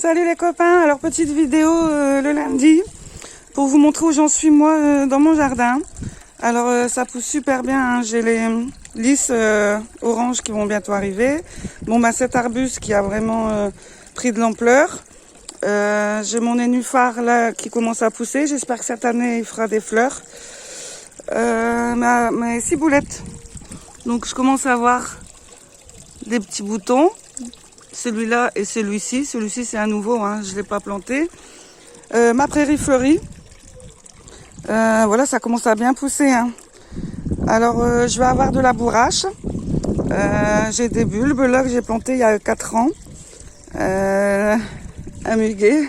Salut les copains, alors petite vidéo le lundi pour vous montrer où j'en suis moi dans mon jardin. Alors ça pousse super bien, hein. J'ai les lys oranges qui vont bientôt arriver. Bon bah cet arbuste qui a vraiment pris de l'ampleur. J'ai mon nénuphar là qui commence à pousser, j'espère que cette année il fera des fleurs. Mes ciboulettes, donc je commence à avoir des petits boutons. Celui-là et celui-ci. Celui-ci, c'est un nouveau, hein, je ne l'ai pas planté. Ma prairie fleurie. Voilà, ça commence à bien pousser. Hein. Alors, je vais avoir de la bourrache. J'ai des bulbes, là, que j'ai planté il y a 4 ans. Un muguet.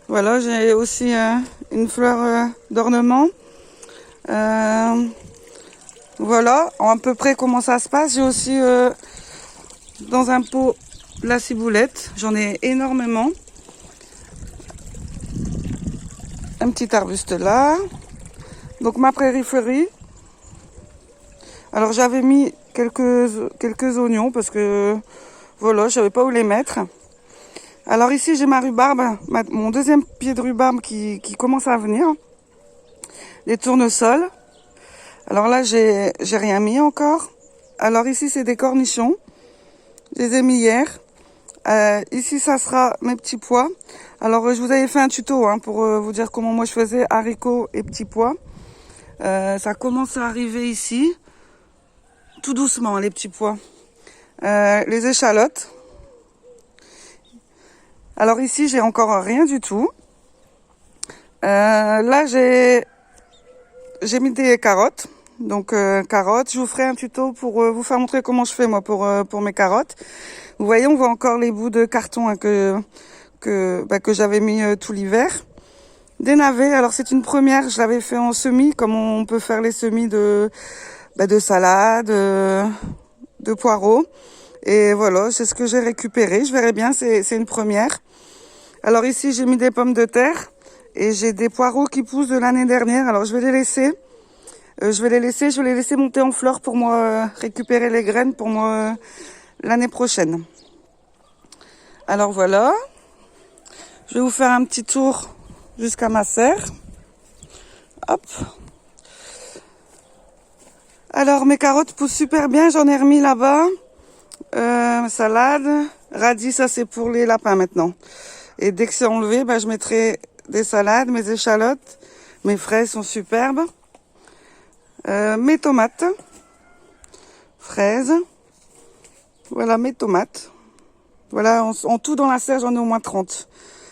Voilà, j'ai aussi une fleur d'ornement. Voilà, à peu près comment ça se passe. J'ai aussi... dans un pot, la ciboulette, j'en ai énormément. Un petit arbuste là. Donc ma prairie fleurie. Alors j'avais mis quelques oignons parce que voilà, je savais pas où les mettre. Alors ici j'ai ma rhubarbe, mon deuxième pied de rhubarbe qui commence à venir. Les tournesols. Alors là j'ai rien mis encore. Alors ici c'est des cornichons. Je les ai mis hier. Ici, ça sera mes petits pois. Alors, je vous avais fait un tuto hein, pour vous dire comment moi je faisais haricots et petits pois. Ça commence à arriver ici. Tout doucement, les petits pois. Les échalotes. Alors ici, j'ai encore rien du tout. Là, j'ai mis des carottes. Donc carottes, je vous ferai un tuto pour vous faire montrer comment je fais moi pour mes carottes. Vous voyez, on voit encore les bouts de carton hein, que j'avais mis tout l'hiver. Des navets, alors c'est une première, je l'avais fait en semis, comme on peut faire les semis de salade, de poireaux. Et voilà, c'est ce que j'ai récupéré. Je verrai bien, c'est une première. Alors ici, j'ai mis des pommes de terre et j'ai des poireaux qui poussent de l'année dernière. Alors je vais les laisser. Je vais les laisser monter en fleurs pour moi récupérer les graines pour moi l'année prochaine. Alors voilà, je vais vous faire un petit tour jusqu'à ma serre. Hop. Alors mes carottes poussent super bien, j'en ai remis là-bas. Salade, radis, ça c'est pour les lapins maintenant. Et dès que c'est enlevé, je mettrai des salades, mes échalotes, mes fraises sont superbes. Mes tomates, fraises, voilà mes tomates. Voilà, en tout dans la serre, j'en ai au moins 30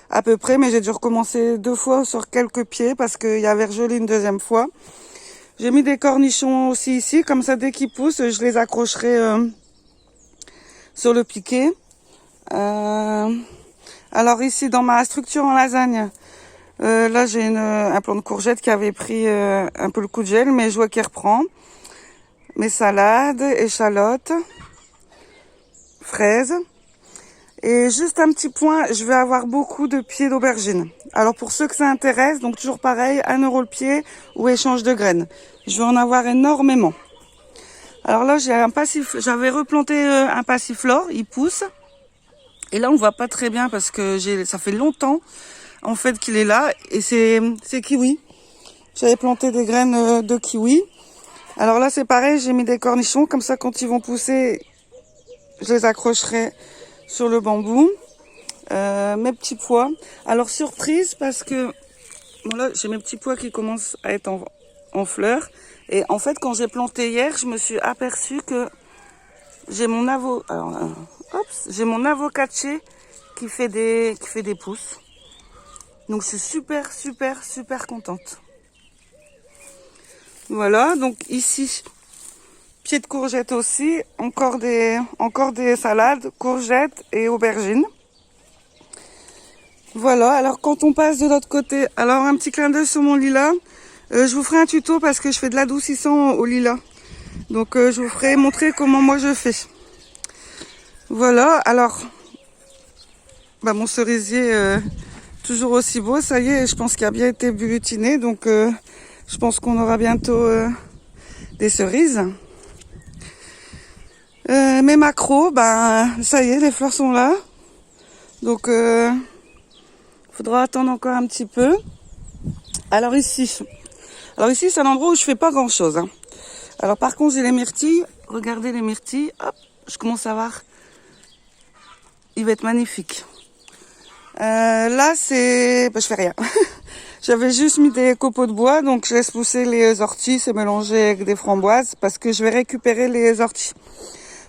à peu près, mais j'ai dû recommencer 2 fois sur quelques pieds parce qu'il y avait gelé une deuxième fois. J'ai mis des cornichons aussi ici, comme ça dès qu'ils poussent, je les accrocherai sur le piquet. Alors ici, dans ma structure en lasagne, là j'ai un plant de courgette qui avait pris un peu le coup de gel, mais je vois qu'il reprend. Mes salades, échalotes, fraises. Et juste un petit point, je vais avoir beaucoup de pieds d'aubergine. Alors pour ceux que ça intéresse, donc toujours pareil, 1 € le pied ou échange de graines. Je vais en avoir énormément. Alors là j'ai j'avais replanté un passiflore, il pousse. Et là on voit pas très bien parce que ça fait longtemps en fait qu'il est là et c'est kiwi. J'avais planté des graines de kiwi. Alors là c'est pareil, j'ai mis des cornichons, comme ça quand ils vont pousser, je les accrocherai sur le bambou. Mes petits pois. Alors surprise parce que bon là j'ai mes petits pois qui commencent à être en fleurs. Et en fait quand j'ai planté hier, je me suis aperçue que j'ai mon j'ai mon avocatier qui fait des pousses. Donc je suis super contente. Voilà, donc ici, pied de courgette aussi, encore des salades, courgettes et aubergines. Voilà, alors quand on passe de l'autre côté, alors un petit clin d'œil sur mon lilas. Je vous ferai un tuto parce que je fais de l'adoucissant au lilas. Donc je vous ferai montrer comment moi je fais. Voilà, alors, mon cerisier toujours aussi beau, ça y est, je pense qu'il a bien été bulutiné, donc je pense qu'on aura bientôt des cerises. Mes macros, ça y est, les fleurs sont là. Donc, faudra attendre encore un petit peu. Alors ici, c'est un endroit où je fais pas grand chose. Hein. Alors par contre, j'ai les myrtilles. Regardez les myrtilles. Hop, je commence à voir. Il va être magnifique. Là, je fais rien. J'avais juste mis des copeaux de bois, donc je laisse pousser les orties, c'est mélangé avec des framboises, parce que je vais récupérer les orties.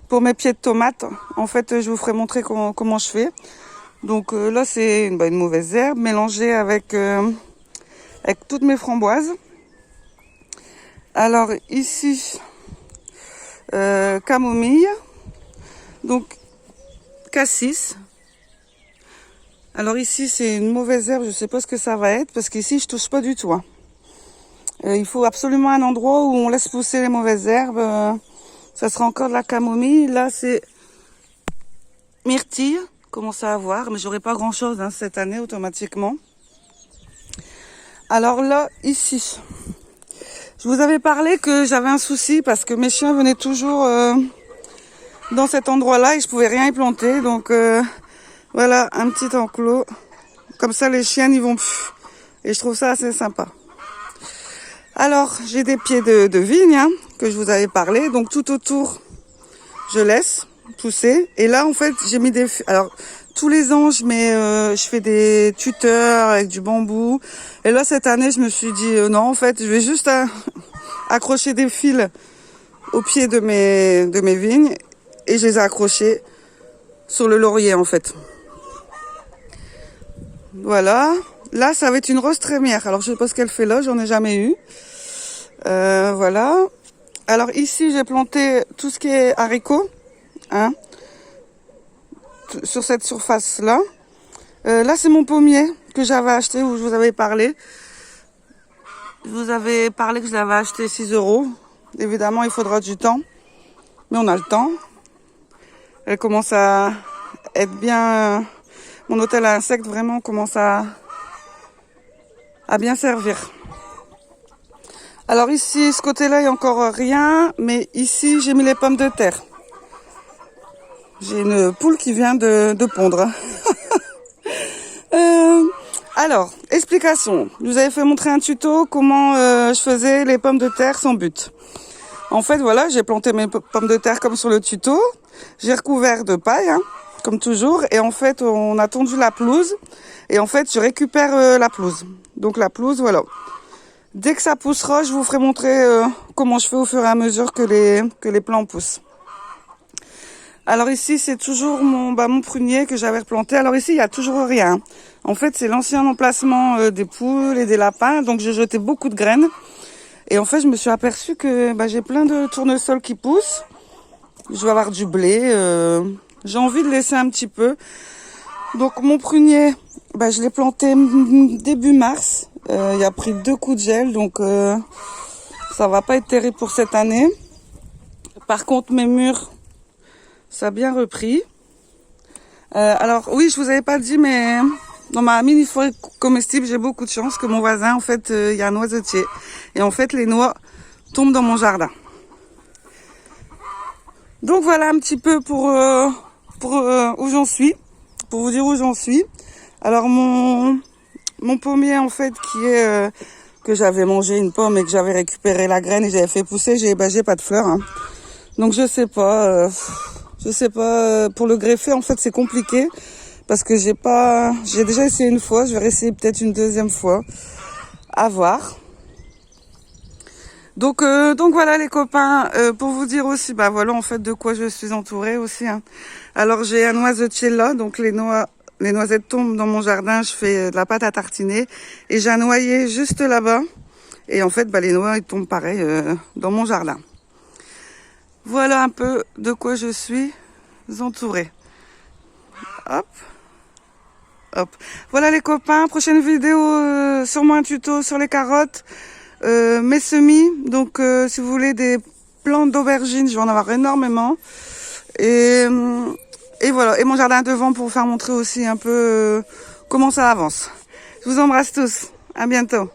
Pour mes pieds de tomates, en fait, je vous ferai montrer comment je fais. Donc là, c'est une mauvaise herbe mélangée avec toutes mes framboises. Alors ici, camomille, donc cassis. Alors ici, c'est une mauvaise herbe, je sais pas ce que ça va être, parce qu'ici, je touche pas du tout. Hein. Il faut absolument un endroit où on laisse pousser les mauvaises herbes. Ça sera encore de la camomille. Là, c'est myrtille, commence à avoir, mais j'aurai pas grand-chose cette année automatiquement. Alors là, ici, je vous avais parlé que j'avais un souci parce que mes chiens venaient toujours dans cet endroit-là et je pouvais rien y planter. Donc voilà, un petit enclos. Comme ça, les chiens n'y vont plus. Et je trouve ça assez sympa. Alors, j'ai des pieds de vigne hein, que je vous avais parlé. Donc tout autour, je laisse pousser. Et là, en fait, j'ai mis des... Alors, tous les ans, je fais des tuteurs avec du bambou. Et là, cette année, je me suis dit, non, en fait, je vais juste accrocher des fils au pied de mes vignes. Et je les ai accrochés sur le laurier, en fait. Voilà. Là, ça va être une rose trémière. Alors, je sais pas ce qu'elle fait là, j'en ai jamais eu. Voilà. Alors, ici, j'ai planté tout ce qui est haricots. Hein, sur cette surface-là. Là, c'est mon pommier que j'avais acheté, où je vous avais parlé. Je vous avais parlé que je l'avais acheté 6 €. Évidemment, il faudra du temps. Mais on a le temps. Elle commence à être bien... Mon hôtel à insectes, vraiment, commence à bien servir. Alors ici, ce côté-là, il n'y a encore rien. Mais ici, j'ai mis les pommes de terre. J'ai une poule qui vient de pondre. Alors, explication. Je vous avais fait montrer un tuto comment je faisais les pommes de terre sans but. En fait, voilà, j'ai planté mes pommes de terre comme sur le tuto. J'ai recouvert de paille, hein, comme toujours. Et en fait, on a tondu la pelouse. Et en fait, je récupère la pelouse. Donc la pelouse, voilà. Dès que ça poussera, je vous ferai montrer comment je fais au fur et à mesure que les plants poussent. Alors ici, c'est toujours mon prunier que j'avais replanté. Alors ici, il y a toujours rien. En fait, c'est l'ancien emplacement des poules et des lapins. Donc, j'ai jeté beaucoup de graines. Et en fait, je me suis aperçue que j'ai plein de tournesols qui poussent. Je vais avoir du blé. J'ai envie de laisser un petit peu. Donc, mon prunier, je l'ai planté début mars. Il a pris 2 coups de gel. Donc, ça va pas être terrible pour cette année. Par contre, mes mûres... Ça a bien repris. Alors oui, je vous avais pas dit, mais dans ma mini forêt comestible, j'ai beaucoup de chance que mon voisin, en fait, il y a un noisetier. Et en fait, les noix tombent dans mon jardin. Donc voilà un petit peu pour où j'en suis, pour vous dire où j'en suis. Alors mon pommier, en fait, qui est que j'avais mangé une pomme et que j'avais récupéré la graine et j'avais fait pousser, j'ai pas de fleurs. Hein. Donc je sais pas. Pour le greffer, en fait, c'est compliqué parce que j'ai déjà essayé une fois, je vais réessayer peut-être une deuxième fois. À voir. Donc voilà les copains, pour vous dire aussi, voilà en fait de quoi je suis entourée aussi. Hein. Alors j'ai un noisetier là, donc les noisettes tombent dans mon jardin, je fais de la pâte à tartiner et j'ai un noyer juste là-bas. Et en fait, les noix ils tombent pareil dans mon jardin. Voilà un peu de quoi je suis entourée. Hop. Hop. Voilà les copains, prochaine vidéo, sûrement un tuto sur les carottes, mes semis. Donc si vous voulez des plantes d'aubergines, je vais en avoir énormément. Et voilà, et mon jardin devant pour vous faire montrer aussi un peu comment ça avance. Je vous embrasse tous, à bientôt.